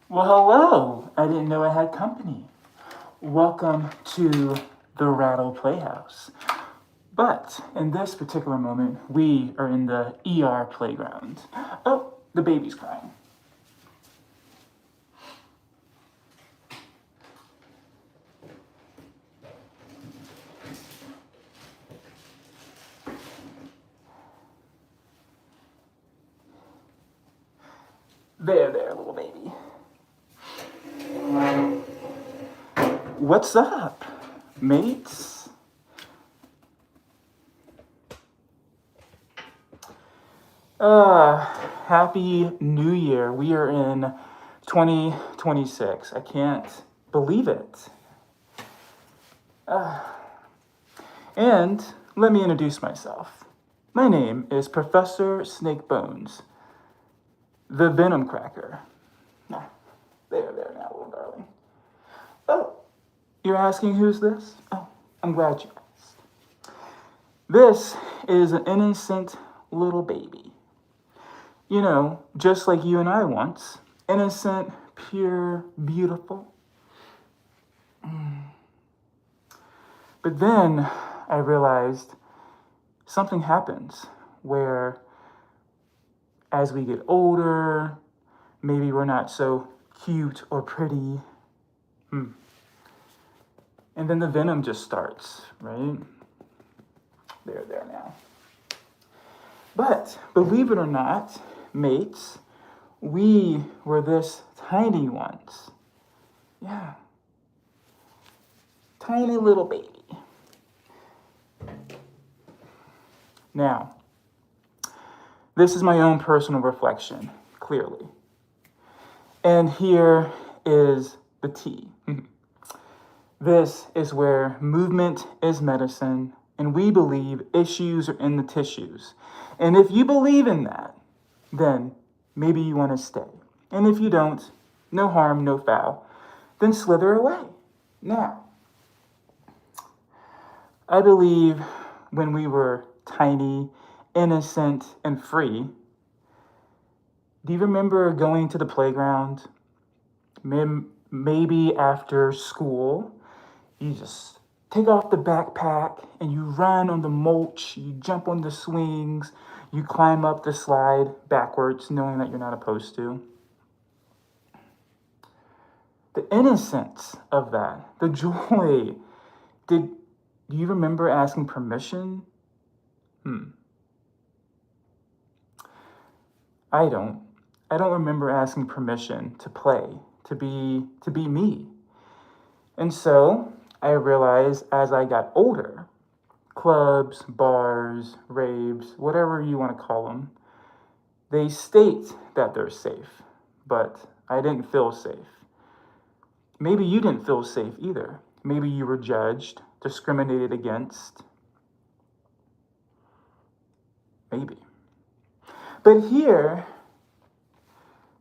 Well, hello. I didn't know I had company. Welcome to the Rattle Playhouse. But in this particular moment, we are in the ER playground. Oh, the baby's crying. There, little baby. What's up, mates? Happy New Year. We are in 2026. I can't believe it. And let me introduce myself. My name is Professor SnakeBones, the Venom Cracker. There now, little darling. Oh, you're asking who's this? Oh, I'm glad you asked. This is an innocent little baby. You know, just like you and I once. Innocent, pure, beautiful. But then I realized something happens where as we get older, maybe we're not so cute or pretty. And then the venom just starts, right? There now. But believe it or not, mates, we were this tiny once. Yeah. Tiny little baby. Now, this is my own personal reflection, clearly. And here is the tea. This is where movement is medicine, and we believe issues are in the tissues. And if you believe in that, then maybe you want to stay. And if you don't, no harm, no foul, then slither away. Now, I believe when we were tiny, innocent, and free, do you remember going to the playground? Maybe after school, you just take off the backpack and you run on the mulch, you jump on the swings, you climb up the slide backwards, knowing that you're not supposed to. The innocence of that, the joy. Do you remember asking permission? I don't. I don't remember asking permission to play, to be me. And so I realized as I got older, clubs, bars, raves, whatever you want to call them, they state that they're safe, but I didn't feel safe. Maybe you didn't feel safe either. Maybe you were judged, discriminated against. Maybe. But here,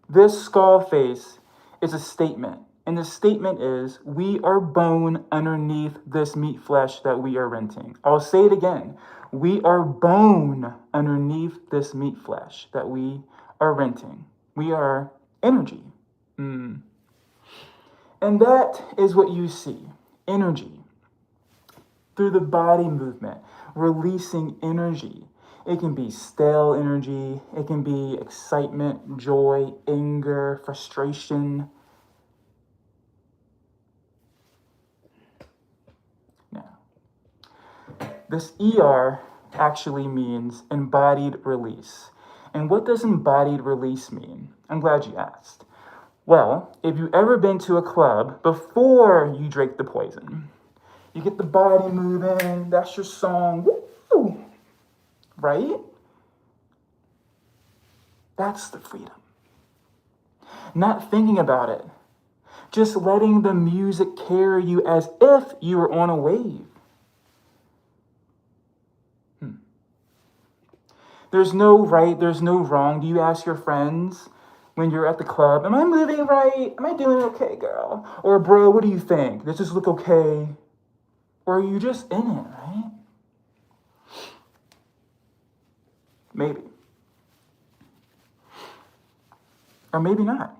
this skull face is a statement. And the statement is, we are bone underneath this meat flesh that we are renting. I'll say it again. We are bone underneath this meat flesh that we are renting. We are energy. And that is what you see, energy. Through the body movement, releasing energy. It can be stale energy. It can be excitement, joy, anger, frustration. Now, this ER actually means embodied release. And what does embodied release mean? I'm glad you asked. Well, if you've ever been to a club before you drink the poison, you get the body moving, that's your song, woo, right? That's the freedom. Not thinking about it, just letting the music carry you as if you were on a wave. There's no right, there's no wrong. Do you ask your friends when you're at the club, am I moving right? Am I doing okay, girl? Or bro, what do you think? Does this look okay? Or are you just in it, right? Maybe. Or maybe not.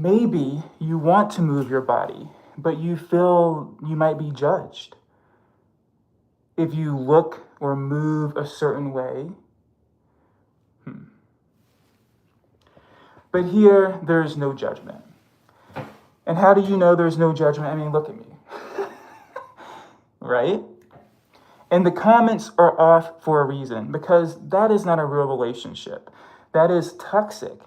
Maybe you want to move your body, but you feel you might be judged if you look or move a certain way. But here, there's no judgment. And how do you know there's no judgment? I mean, look at me. Right? And the comments are off for a reason, because that is not a real relationship. That is toxic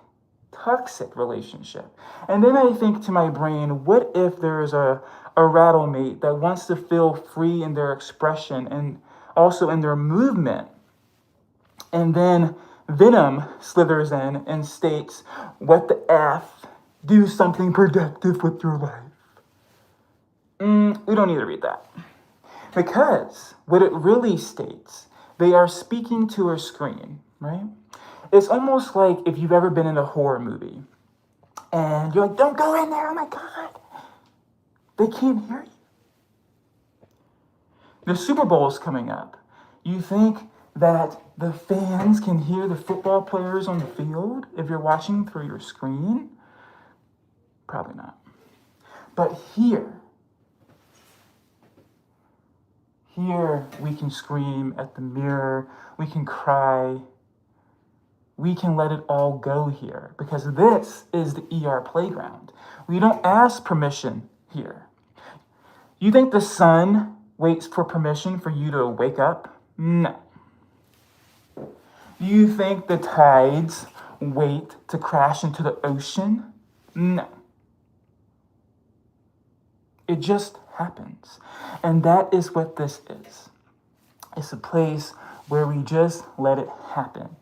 relationship. And then I think to my brain, what if there's a rattle mate that wants to feel free in their expression and also in their movement? And then venom slithers in and states, what the F? Do something productive with your life. We don't need to read that. Because what it really states, they are speaking to a screen, right? It's almost like if you've ever been in a horror movie and you're like, don't go in there, oh my God. They can't hear you. The Super Bowl is coming up. You think that the fans can hear the football players on the field if you're watching through your screen? Probably not. But here we can scream at the mirror, we can cry, we can let it all go here, because this is the ER playground. We don't ask permission here. You think the sun waits for permission for you to wake up? No. You think the tides wait to crash into the ocean? No. It just happens. And that is what this is. It's a place where we just let it happen.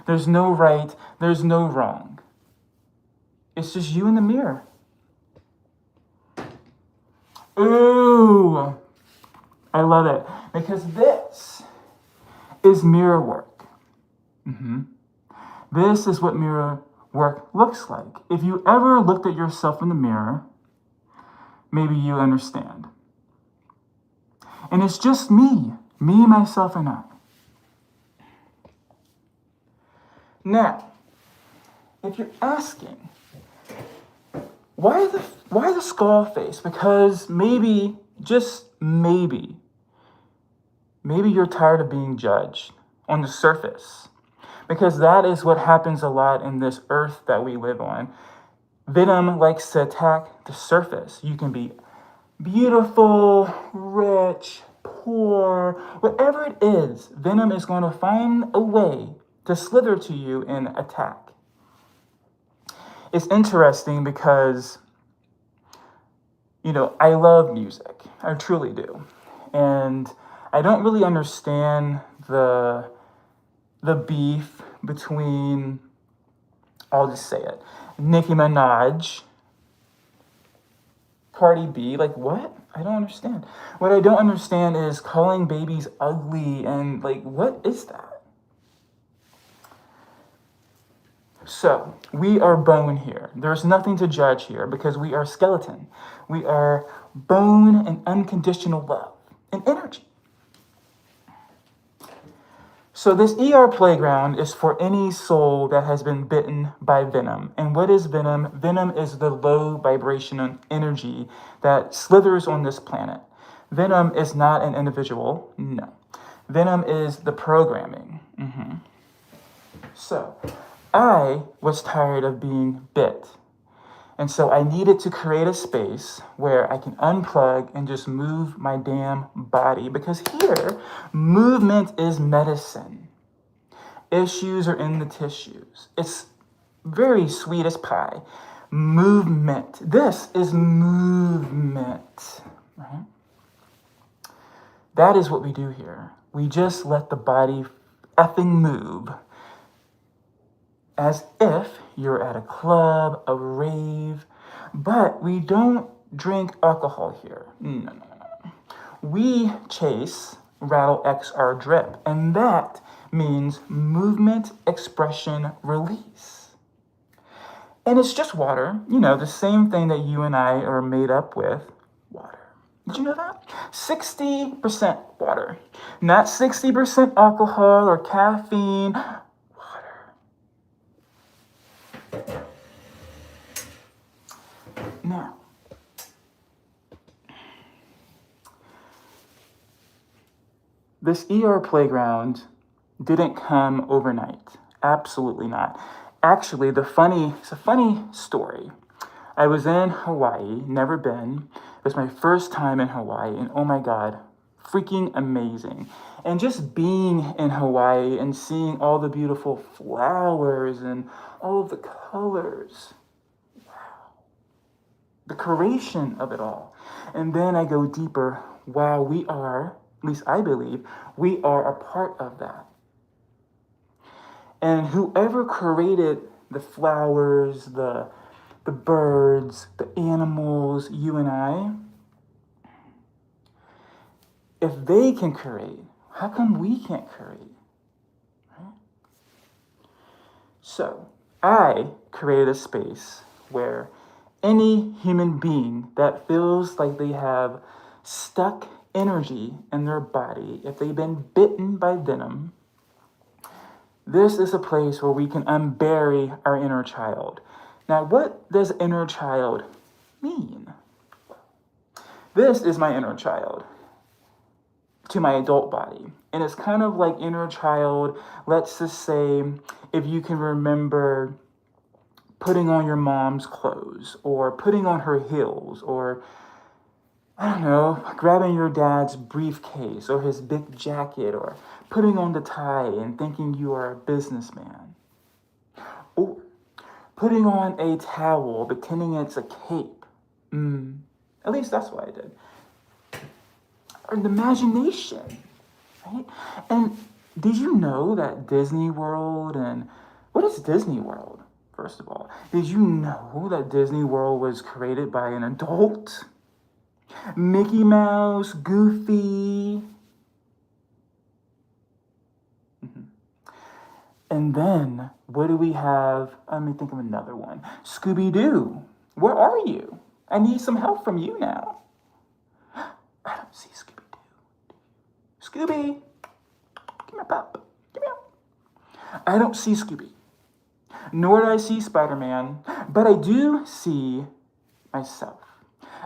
There's no right, there's no wrong. It's just you in the mirror. Ooh, I love it. Because this is mirror work. This is what mirror work looks like. If you ever looked at yourself in the mirror, maybe you understand. And it's just me, myself, and I. Now, if you're asking, why the skull face? Because maybe, just maybe you're tired of being judged on the surface. Because that is what happens a lot in this earth that we live on. Venom likes to attack the surface. You can be beautiful, rich, poor, whatever it is, venom is going to find a way to slither to you and attack. It's interesting because, I love music. I truly do. And I don't really understand the beef between, I'll just say it, Nicki Minaj, Cardi B, like what? I don't understand. What I don't understand is calling babies ugly and what is that? So, we are bone here. There's nothing to judge here because we are skeleton. We are bone and unconditional love and energy. So this ER playground is for any soul that has been bitten by venom. And what is venom? Venom is the low vibration energy that slithers on this planet. Venom is not an individual, no. Venom is the programming. So I was tired of being bit. And so I needed to create a space where I can unplug and just move my damn body. Because here, movement is medicine. Issues are in the tissues. It's very sweet as pie. Movement. This is movement. Right? That is what we do here. We just let the body effing move. As if you're at a club, a rave, but we don't drink alcohol here. No. We chase Rattle XR drip, and that means movement, expression, release. And it's just water, the same thing that you and I are made up with, water. Did you know that? 60% water, not 60% alcohol or caffeine. this ER playground didn't come overnight. Absolutely not. Actually, it's a funny story. I was in Hawaii, never been. It was my first time in Hawaii, and oh my God, freaking amazing. And just being in Hawaii and seeing all the beautiful flowers and all of the colors. Wow. The creation of it all. And then I go deeper. Wow, we are, at least I believe, we are a part of that. And whoever created the flowers, the birds, the animals, you and I, if they can create, how come we can't create? Right? So, I created a space where any human being that feels like they have stuck energy in their body, if they've been bitten by venom, this is a place where we can unbury our inner child. Now, what does inner child mean? This is my inner child to my adult body. And it's kind of like inner child, let's just say, if you can remember putting on your mom's clothes or putting on her heels or, I don't know, grabbing your dad's briefcase or his big jacket or putting on the tie and thinking you are a businessman. Or putting on a towel, pretending it's a cape. At least that's what I did. Or the imagination, right? And did you know that Disney World and... What is Disney World, first of all? Did you know that Disney World was created by an adult? Mickey Mouse, Goofy. And then, what do we have? Let me think of another one. Scooby-Doo. Where are you? I need some help from you now. I don't see Scooby-Doo. Scooby, give me a pop. Give me a... I don't see Scooby. Nor do I see Spider-Man. But I do see myself.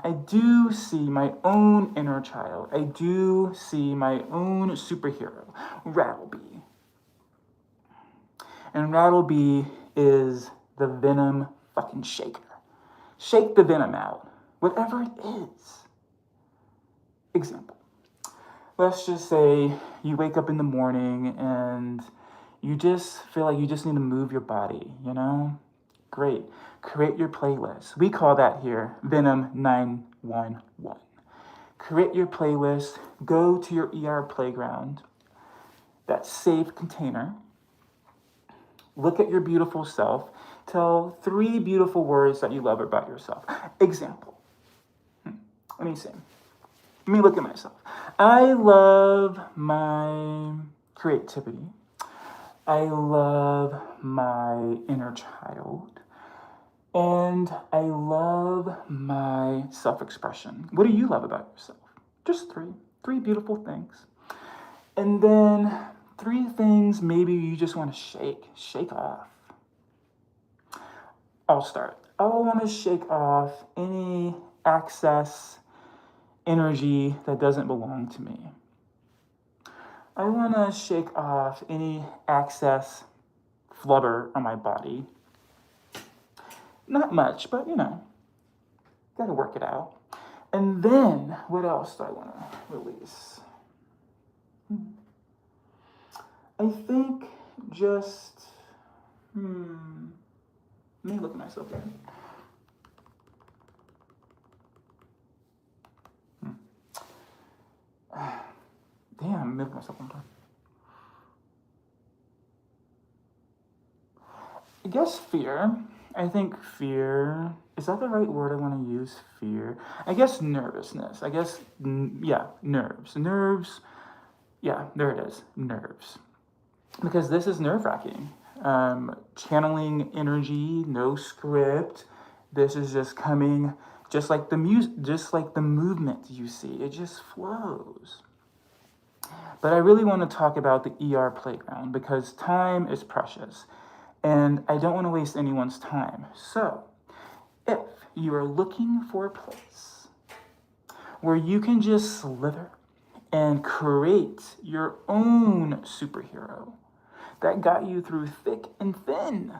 I do see my own inner child. I do see my own superhero, Rattleby. And Rattleby is the venom fucking shaker. Shake the venom out, whatever it is. Example. Let's just say you wake up in the morning and you just feel like you just need to move your body, you know? Great. Create your playlist. We call that here Venom 911. Create your playlist. Go to your ER playground, that safe container. Look at your beautiful self. Tell 3 beautiful words that you love about yourself. Example. Let me see. Let me look at myself. I love my creativity. I love my inner child. And I love my self-expression. What do you love about yourself? Just 3. 3 beautiful things. And then 3 things maybe you just want to shake off. I'll start. I want to shake off any excess energy that doesn't belong to me. I want to shake off any excess flubber on my body. Not much, but you know, gotta work it out. And then, what else do I want to release? I think just, let me look at myself again. Damn, I'm making myself one time. I guess fear. I think fear, is that the right word I want to use? Fear. I guess nervousness. I guess, nerves. Nerves, there it is, nerves. Because this is nerve-wracking. Channeling energy, no script. This is just coming, just like the movement you see. It just flows. But I really want to talk about the ER playground because time is precious. And I don't want to waste anyone's time. So, if you are looking for a place where you can just slither and create your own superhero that got you through thick and thin.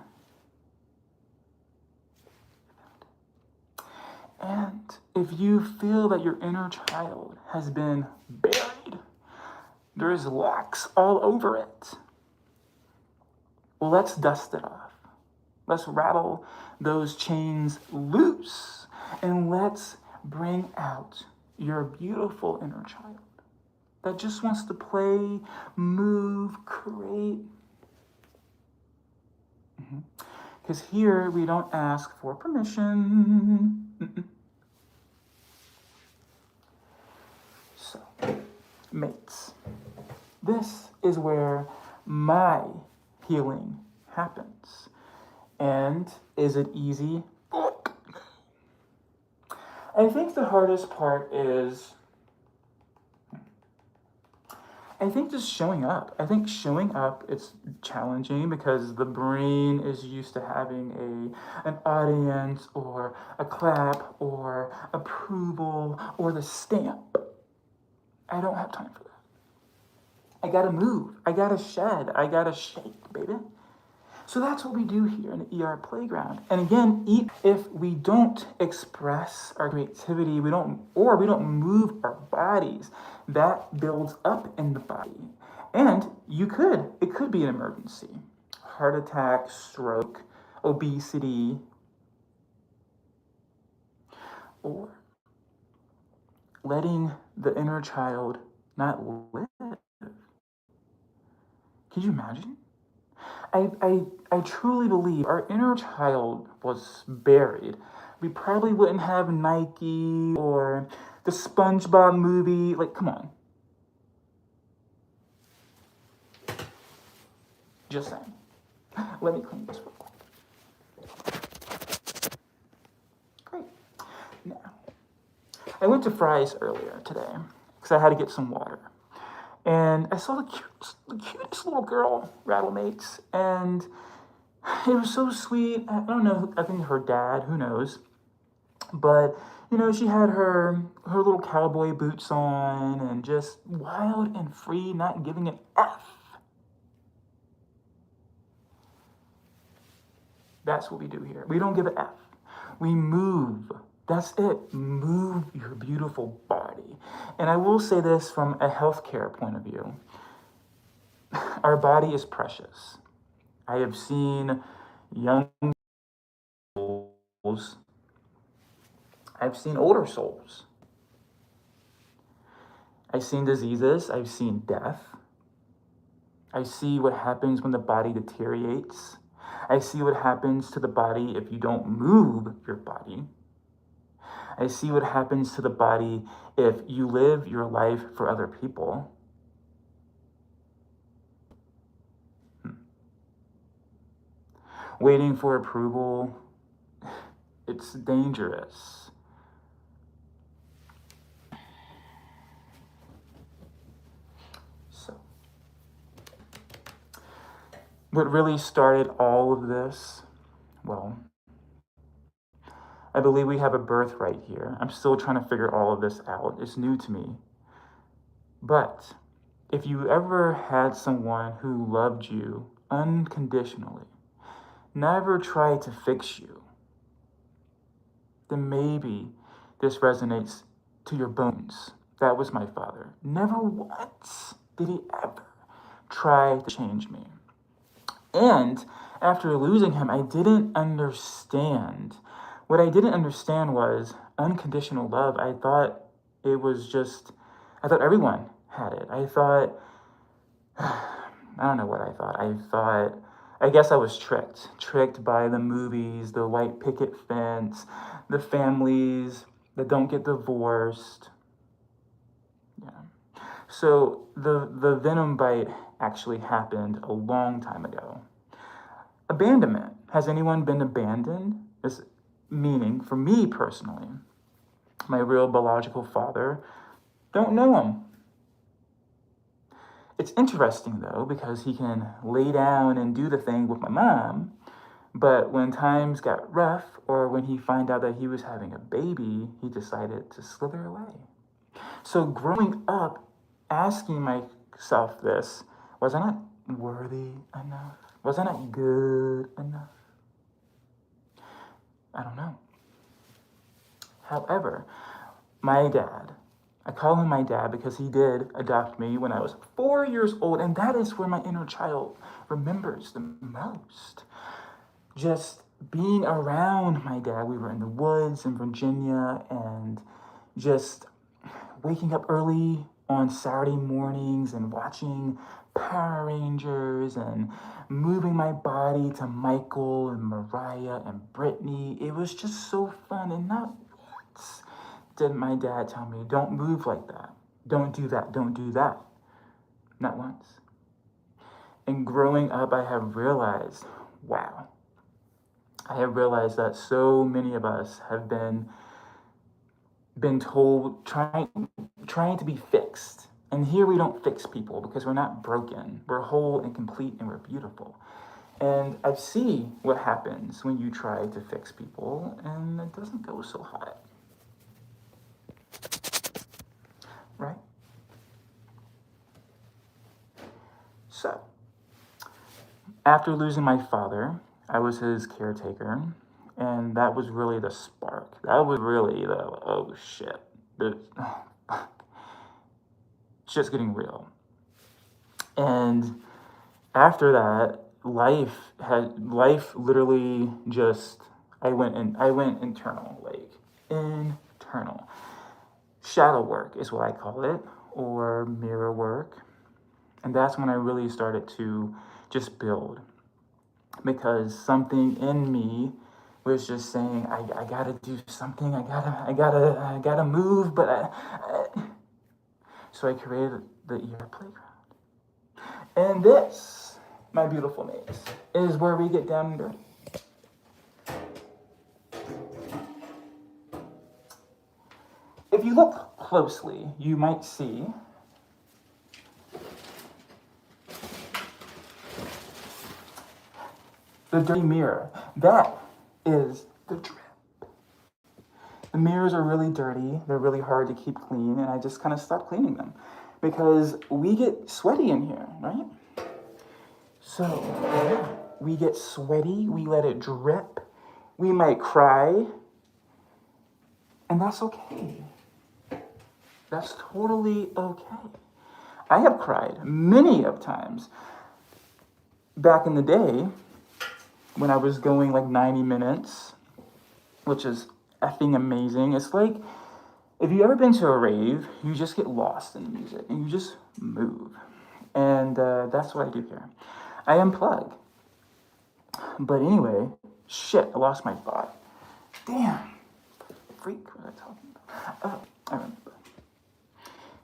And if you feel that your inner child has been buried, there's locks all over it, well, let's dust it off. Let's rattle those chains loose, and let's bring out your beautiful inner child that just wants to play, move, create. Because here we don't ask for permission. So, mates, this is where my healing happens. And is it easy? I think the hardest part is, just showing up. I think showing up, it's challenging because the brain is used to having an audience or a clap or approval or the stamp. I don't have time for that. I gotta move. I gotta shed. I gotta shake, baby. So that's what we do here in the ER playground. And again, if we don't express our creativity, we don't move our bodies, that builds up in the body. And it could be an emergency. Heart attack, stroke, obesity, or letting the inner child not live. Could you imagine? I truly believe our inner child was buried. We probably wouldn't have Nike or the SpongeBob movie. Like, come on. Just saying. Let me clean this real quick. Great. Now, I went to Fry's earlier today because I had to get some water. And I saw the cutest little girl, Rattle mates, and it was so sweet. I don't know, I think her dad, who knows. But, she had her little cowboy boots on and just wild and free, not giving an F. That's what we do here. We don't give an F. We move. That's it. Move your beautiful body. And I will say this from a healthcare point of view. Our body is precious. I have seen young souls. I've seen older souls. I've seen diseases. I've seen death. I see what happens when the body deteriorates. I see what happens to the body if you don't move your body. I see what happens to the body if you live your life for other people. Waiting for approval, it's dangerous. So, what really started all of this, well, I believe we have a birthright here. I'm still trying to figure all of this out. It's new to me. But if you ever had someone who loved you unconditionally, never tried to fix you, then maybe this resonates to your bones. That was my father. Never once did he ever try to change me. And after losing him, I didn't understand. What I didn't understand was unconditional love. I thought everyone had it. I don't know what I thought. I guess I was tricked by the movies, the white picket fence, the families that don't get divorced. Yeah. So the venom bite actually happened a long time ago. Abandonment. Has anyone been abandoned? Meaning, for me personally, my real biological father, don't know him. It's interesting, though, because he can lay down and do the thing with my mom, but when times got rough, or when he found out that he was having a baby, he decided to slither away. So growing up asking myself this: was I not worthy enough? Was I not good enough? I don't know. However, my dad, I call him my dad because he did adopt me when I was 4 years old, and that is where my inner child remembers the most. Just being around my dad. We were in the woods in Virginia, and just waking up early on Saturday mornings and watching Power Rangers and moving my body to Michael and Mariah and Brittany. It was just so fun. And not once did my dad tell me, don't move like that. Don't do that. Don't do that. Not once. And growing up, I have realized, wow. I have realized that so many of us have been told trying to be fixed. And here we don't fix people because we're not broken. We're whole and complete and we're beautiful. And I see what happens when you try to fix people and it doesn't go so hot. Right? So, after losing my father, I was his caretaker. And that was really the spark. That was really the, oh shit. It's just getting real. And after that, life literally just, I went internal. Shadow work is what I call it, or mirror work. And that's when I really started to just build. Because something in me was just saying, I gotta do something, I gotta move, but so I created the ER Playground. And this, my beautiful mates, is where we get down and dirty. If you look closely, you might see the dirty mirror. That is the drip. The mirrors are really dirty. They're really hard to keep clean, and I just kind of stopped cleaning them because we get sweaty in here, right? So yeah, we get sweaty. We let it drip. We might cry, and that's okay. That's totally okay. I have cried many of times back in the day when I was going like 90 minutes, which is effing amazing. It's like, if you've ever been to a rave, you just get lost in the music and you just move. And that's what I do here. I unplug. But anyway, shit, I lost my thought. Damn. Freak, what was I talking about? Oh, I remember.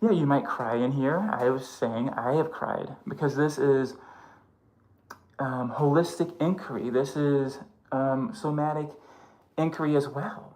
Yeah, you might cry in here. I was saying I have cried because this is holistic inquiry. This is somatic inquiry as well.